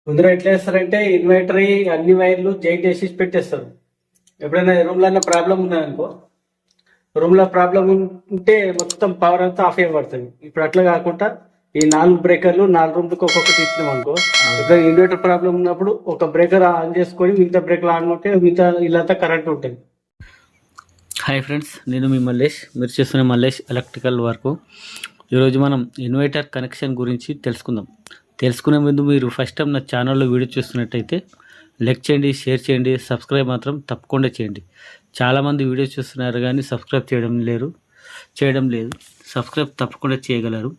ముందర ఎట్లా చేస్తారంటే ఇన్వర్టర్ అన్ని వైర్లు జాయింట్ వేసి పెట్టేస్తారు. ఎప్పుడైనా రూమ్లో ప్రాబ్లం ఉన్నదనుకో, రూమ్లో ప్రాబ్లం ఉంటే మొత్తం పవర్ అంతా ఆఫ్ అయిపోతుంది. ఇప్పుడు అట్లా కాకుండా ఈ 4 బ్రేకర్లు 4 రూమ్లకు ఒక్కొక్కటి ఇచ్చినాం అనుకో, ఇప్పుడు ఇన్వర్టర్ ప్రాబ్లం ఉన్నప్పుడు ఒక బ్రేకర్ ఆన్ చేసుకొని మిగతా బ్రేకర్ ఆన్ ఉంటే మిగతా ఇల్లంతా కరెంట్ ఉంటుంది. హాయ్ ఫ్రెండ్స్, నేను మీ మల్లేష్. మీరు చేస్తున్న మల్లేష్ ఎలక్ట్రికల్ వర్క్. ఈరోజు మనం ఇన్వర్టర్ కనెక్షన్ గురించి తెలుసుకునే ముందు మీరు ఫస్ట్ టైం నా ఛానల్లో వీడియో చూస్తున్నట్టయితే లైక్ చేయండి, షేర్ చేయండి, సబ్స్క్రైబ్ మాత్రం తప్పకుండా చేయండి. చాలామంది వీడియో చూస్తున్నారు కానీ సబ్స్క్రైబ్ చేయడం లేదు. సబ్స్క్రైబ్ తప్పకుండా చేయగలరు.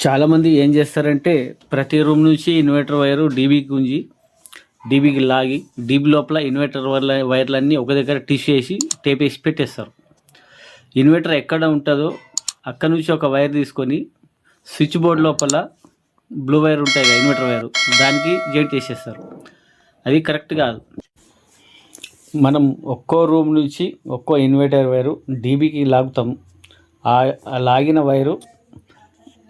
చాలామంది ఏం చేస్తారంటే ప్రతి రూమ్ నుంచి ఇన్వర్టర్ వైరు డీబీకి లాగి డీబీ లోపల ఇన్వర్టర్ వైర్లన్నీ ఒక దగ్గర వేసి టేప్ వేసి పెట్టేస్తారు. ఇన్వర్టర్ ఎక్కడ ఉంటుందో అక్కడ నుంచి ఒక వైర్ తీసుకొని స్విచ్ బోర్డ్ లోపల బ్లూ వైర్ ఉంటాయి కదా, ఇన్వర్టర్ వైరు, దానికి జాయింట్ చేసేస్తారు. అది కరెక్ట్ కాదు. మనం ఒక్కో రూమ్ నుంచి ఒక్కో ఇన్వర్టర్ వైరు డీబీకి లాగుతాం. ఆ లాగిన వైరు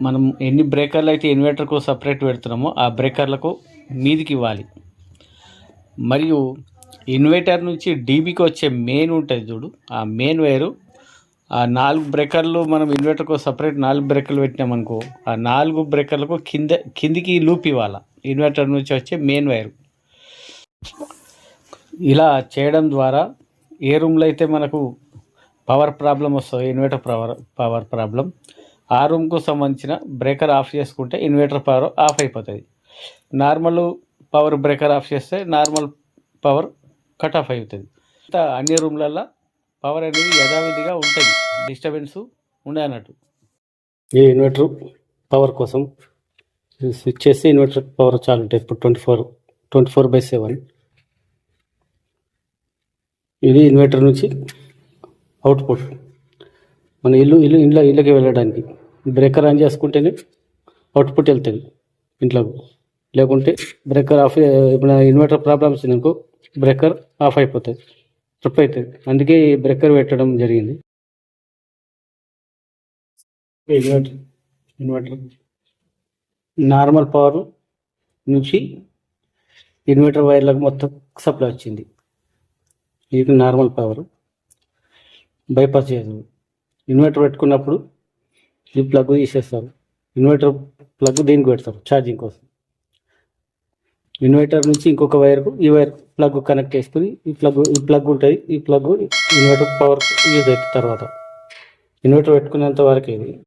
మనం ఎన్ని బ్రేకర్లు అయితే ఇన్వర్టర్కు సపరేట్ పెడుతున్నామో ఆ బ్రేకర్లకు మీదికి ఇవ్వాలి. మరియు ఇన్వర్టర్ నుంచి డీబీకి వచ్చే మెయిన్ ఉంటుంది చూడు, ఆ మెయిన్ వైరు, ఆ 4 బ్రేకర్లు మనం ఇన్వర్టర్కు సపరేట్ 4 బ్రేకర్లు పెట్టినామనుకో, ఆ 4 బ్రేకర్లకు కిందికి లూప్ ఇవ్వాలి ఇన్వర్టర్ నుంచి వచ్చే మెయిన్ వైరు. ఇలా చేయడం ద్వారా ఏ రూమ్లో అయితే మనకు పవర్ ప్రాబ్లం వస్తుందో, ఇన్వర్టర్ పవర్ ప్రాబ్లం, ఆ రూమ్కు సంబంధించిన బ్రేకర్ ఆఫ్ చేసుకుంటే ఇన్వర్టర్ పవర్ ఆఫ్ అయిపోతుంది. నార్మల్ పవర్ బ్రేకర్ ఆఫ్ చేస్తే నార్మల్ పవర్ కట్ ఆఫ్ అవుతుంది. అన్ని రూమ్లల్లో పవర్ అనేది యథావిధిగా ఉంటుంది, డిస్టర్బెన్స్ ఉండే అన్నట్టు. ఈ ఇన్వర్టర్ పవర్ కోసం స్విచ్ చేస్తే ఇన్వర్టర్ పవర్ చాలా ఉంటుంది. ఇప్పుడు 24/7 ఇది ఇన్వర్టర్ నుంచి అవుట్పుట్ మన ఇళ్ళకి వెళ్ళడానికి. బ్రేకర్ ఆన్ చేసుకుంటేనే అవుట్పుట్ వెళ్తుంది ఇంట్లోకి, లేకుంటే బ్రేకర్ ఆఫ్, ఇప్పుడు ఇన్వర్టర్ ప్రాబ్లమ్స్ వచ్చిందనుకో బ్రేకర్ ఆఫ్ అయిపోతుంది, ట్రిప్ అవుతుంది. అందుకే ఈ బ్రేకర్ పెట్టడం జరిగింది. ఇన్వర్టర్ నార్మల్ పవర్ నుంచి ఇన్వర్టర్ వైర్లకు మొత్తం సప్లై వచ్చింది. ఇది నార్మల్ పవర్ బైపాస్ చేయదు. ఇన్వర్టర్ పెట్టుకున్నప్పుడు ఈ ప్లగ్ తీసేస్తారు. ఇన్వర్టర్ ప్లగ్ దీనికి పెడతారు ఛార్జింగ్ కోసం. ఇన్వర్టర్ నుంచి ఇంకొక వైర్కు ఈ వైర్ ప్లగ్ కనెక్ట్ చేసుకుని ఈ ప్లగ్ ఉంటుంది. ఈ ప్లగ్ ఇన్వర్టర్ పవర్ యూజ్ అవుతుంది. తర్వాత ఇన్వర్టర్ పెట్టుకునేంత వరకు ఇది